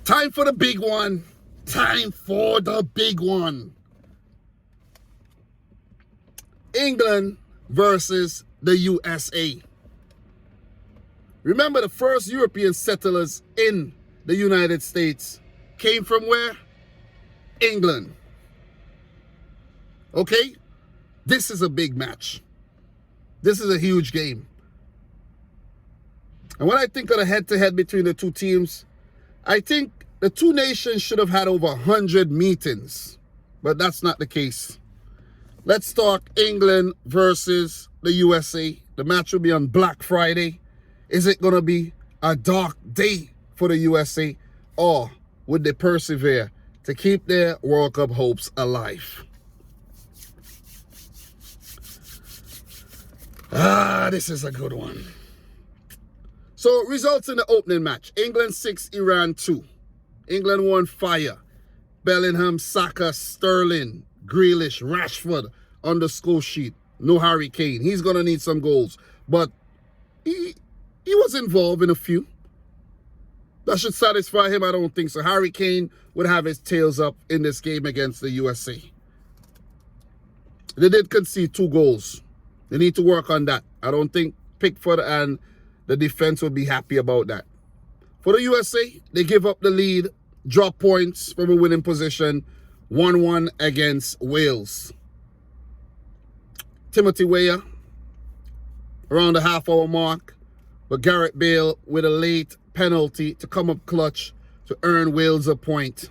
Time for the big one. Time for the big one. England versus the USA. Remember, the first European settlers in the United States came from where? England. Okay? This is a big match. This is a huge game. And when I think of the head-to-head between the two teams, I think the two nations should have had over 100 meetings. But that's not the case. Let's talk England versus the USA. The match will be on Black Friday. Is it going to be a dark day for the USA? Or would they persevere to keep their World Cup hopes alive? This is a good one. So, results in the opening match. England 6, Iran 2. England won fire. Bellingham, Saka, Sterling, Grealish, Rashford on the score sheet. No Harry Kane. He's going to need some goals. But he was involved in a few. That should satisfy him. I don't think so. Harry Kane would have his tails up in this game against the USA. They did concede 2 goals. They need to work on that. I don't think Pickford and the defense would be happy about that. For the USA, they give up the lead, drop points from a winning position, 1-1 against Wales. Timothy Weah, around the half-hour mark, but Gareth Bale with a late penalty to come up clutch to earn Wales a point.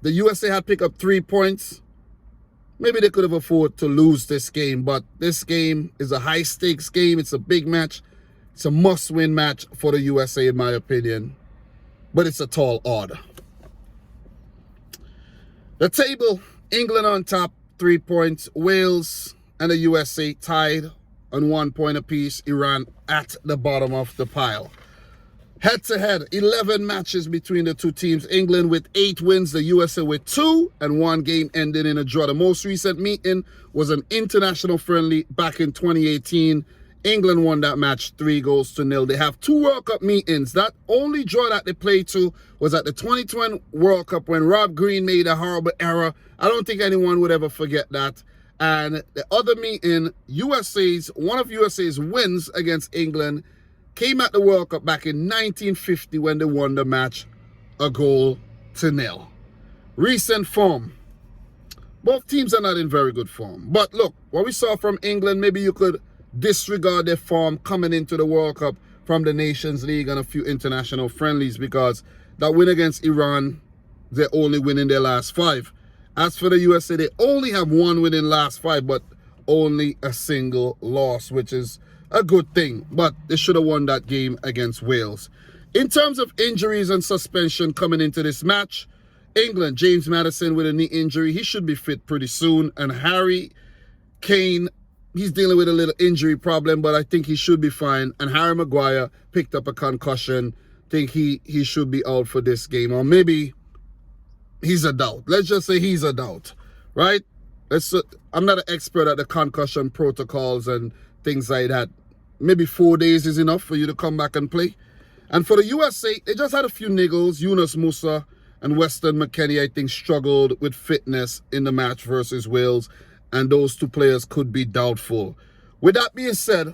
The USA had picked up 3 points. Maybe they could have afforded to lose this game, but this game is a high-stakes game. It's a big match. It's a must-win match for the USA, in my opinion. But it's a tall order. The table, England on top, 3 points. Wales and the USA tied on 1 point apiece. Iran at the bottom of the pile. Head-to-head, 11 matches between the two teams. England with 8 wins, the USA with 2, and 1 game ending in a draw. The most recent meeting was an international friendly back in 2018. England won that match 3-0. They have 2 World Cup meetings. That only draw that they played to was at the 2020 World Cup when Rob Green made a horrible error. I don't think anyone would ever forget that. And the other meeting, one of USA's wins against England came at the World Cup back in 1950 when they won the match 1-0. Recent form. Both teams are not in very good form. But look, what we saw from England, maybe you could disregard their form coming into the World Cup from the Nations League and a few international friendlies, because that win against Iran, they're only winning their last 5. As for the USA, they only have 1 win in last 5, but only a single loss, which is a good thing. But they should have won that game against Wales. In terms of injuries and suspension coming into this match, England, James Maddison with a knee injury. He should be fit pretty soon. And Harry Kane, he's dealing with a little injury problem, but I think he should be fine. And Harry Maguire picked up a concussion. Think he should be out for this game. Or maybe he's a doubt. Let's just say he's a doubt, right? I'm not an expert at the concussion protocols and things like that. Maybe 4 days is enough for you to come back and play. And for the USA, they just had a few niggles. Yunus Musa and Weston McKennie, I think, struggled with fitness in the match versus Wales. And those 2 players could be doubtful. With that being said,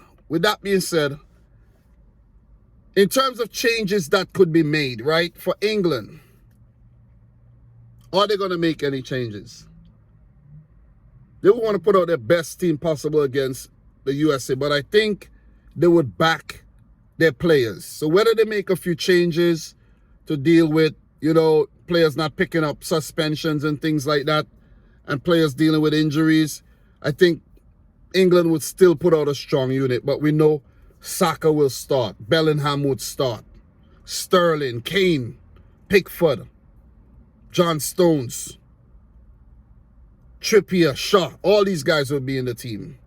in terms of changes that could be made, right, for England, are they going to make any changes? They would want to put out their best team possible against the USA, but I think they would back their players. So whether they make a few changes to deal with, players not picking up suspensions and things like that, and players dealing with injuries, I think England would still put out a strong unit. But we know Saka will start. Bellingham would start. Sterling, Kane, Pickford, John Stones, Trippier, Shaw, all these guys will be in the team.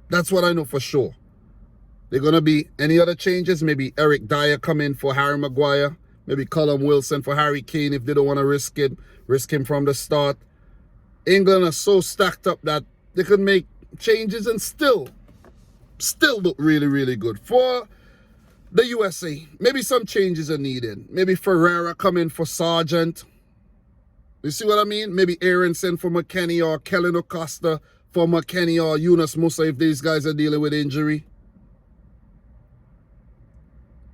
That's what I know for sure. They're going to be any other changes. Maybe Eric Dyer come in for Harry Maguire. Maybe Callum Wilson for Harry Kane if they don't want to risk him from the start. England are so stacked up that they could make changes and still look really, really good. For The USA, maybe some changes are needed. Maybe Ferreira come in for Sargent. You see what I mean? Maybe Aronson for McKennie or Kellen Acosta for McKennie or Yunus Musa if these guys are dealing with injury.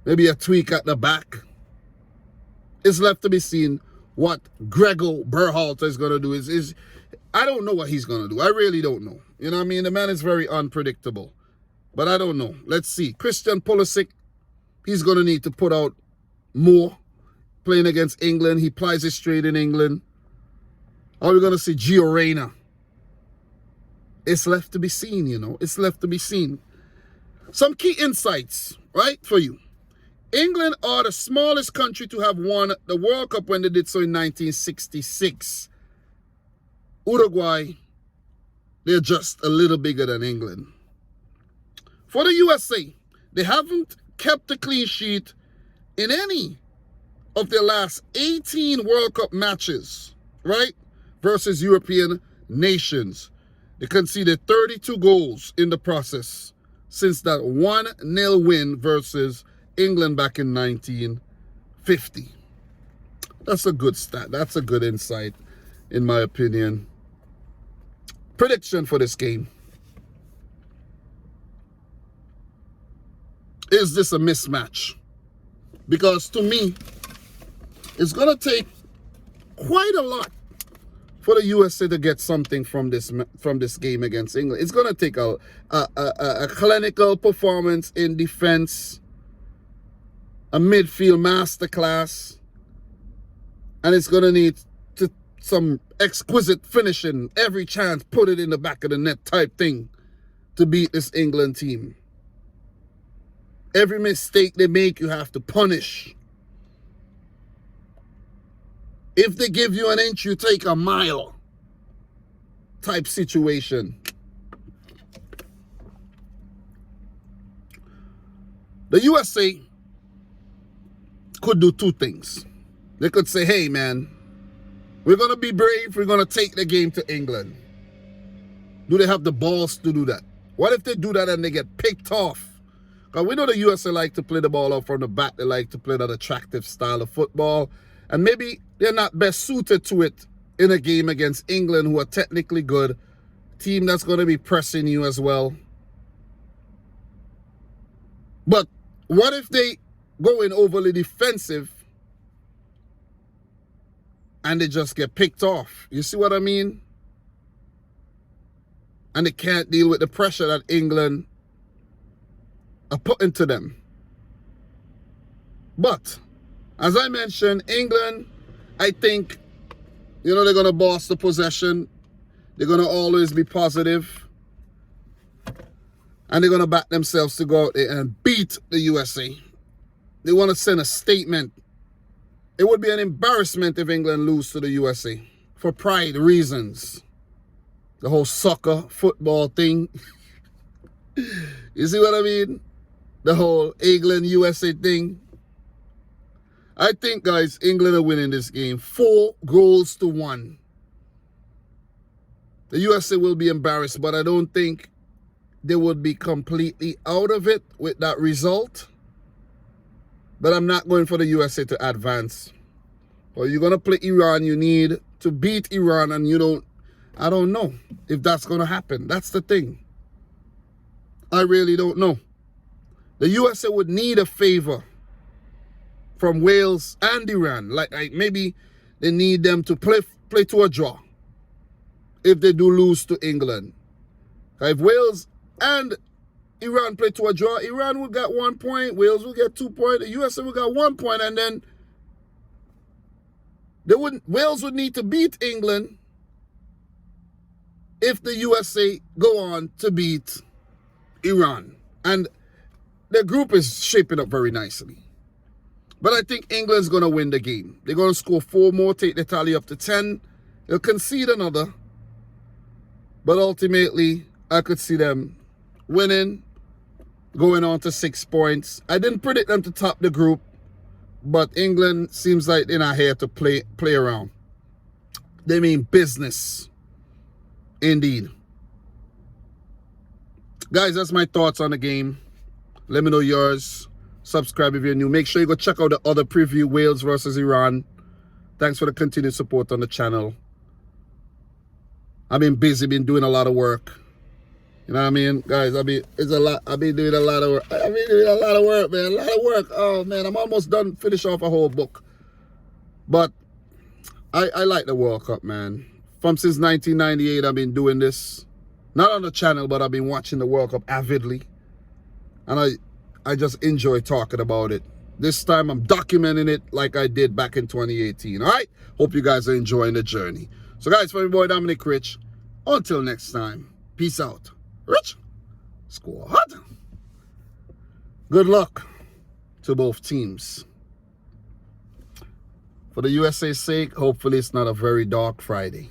Maybe a tweak at the back. It's left to be seen what Gregor Berhalter is going to do. I don't know what he's going to do. I really don't know. You know what I mean? The man is very unpredictable. But I don't know. Let's see. Christian Pulisic, he's going to need to put out more playing against England. He plies his trade in England. Are we going to see Gio Reyna? It's left to be seen, you know. It's left to be seen. Some key insights, right, for you. England are the smallest country to have won the World Cup when they did so in 1966. Uruguay, they're just a little bigger than England. For the USA, they haven't kept a clean sheet in any of their last 18 World Cup matches, right, versus European nations. They conceded 32 goals in the process since that 1-0 win versus England back in 1950. That's a good stat. That's a good insight, in my opinion. Prediction for this game. Is this a mismatch? Because to me, it's going to take quite a lot for the USA to get something from this game against England. It's going to take a clinical performance in defense, a midfield masterclass, and it's going to need some exquisite finishing, every chance, put it in the back of the net type thing to beat this England team. Every mistake they make, you have to punish. If they give you an inch, you take a mile type situation. The USA could do two things. They could say, hey, man, we're going to be brave. We're going to take the game to England. Do they have the balls to do that? What if they do that and they get picked off? Because we know the USA like to play the ball out from the back. They like to play that attractive style of football. And maybe they're not best suited to it in a game against England, who are technically good. Team that's going to be pressing you as well. But what if they go in overly defensive and they just get picked off? You see what I mean? And they can't deal with the pressure that England are putting to them. But as I mentioned, England, I think, you know, they're going to boss the possession. They're going to always be positive. And they're going to back themselves to go out there and beat the USA. They want to send a statement. It would be an embarrassment if England lose to the USA for pride reasons. The whole soccer, football thing. You see what I mean? The whole England-USA thing. I think, guys, England are winning this game 4-1. The USA will be embarrassed, but I don't think they would be completely out of it with that result. But I'm not going for the USA to advance. Well, you're going to play Iran. You need to beat Iran, and I don't know if that's going to happen. That's the thing. I really don't know. The USA would need a favor from Wales and Iran. Like maybe they need them to play to a draw if they do lose to England. If Wales and Iran play to a draw, Iran will get 1 point, Wales will get 2 points, the USA will get 1 point, and then Wales would need to beat England if the USA go on to beat Iran. And the group is shaping up very nicely. But I think England's going to win the game. They're going to score 4 more, take the tally up to 10. They'll concede another. But ultimately, I could see them winning, going on to 6 points. I didn't predict them to top the group, but England seems like they're not here to play around. They mean business. Indeed. Guys, that's my thoughts on the game. Let me know yours. Subscribe if you're new. Make sure you go check out the other preview, Wales versus Iran. Thanks for the continued support on the channel. I've been busy, been doing a lot of work. You know what I mean? Guys, I've been doing a lot of work. I've been doing a lot of work, man. A lot of work. Oh, man, I'm almost done, finish off a whole book. But I like the World Cup, man. Since 1998, I've been doing this. Not on the channel, but I've been watching the World Cup avidly. And I just enjoy talking about it. This time, I'm documenting it like I did back in 2018. All right? Hope you guys are enjoying the journey. So, guys, for my boy Dominic Rich, until next time, peace out. Rich, squad. Good luck to both teams. For the USA's sake, hopefully it's not a very dark Friday.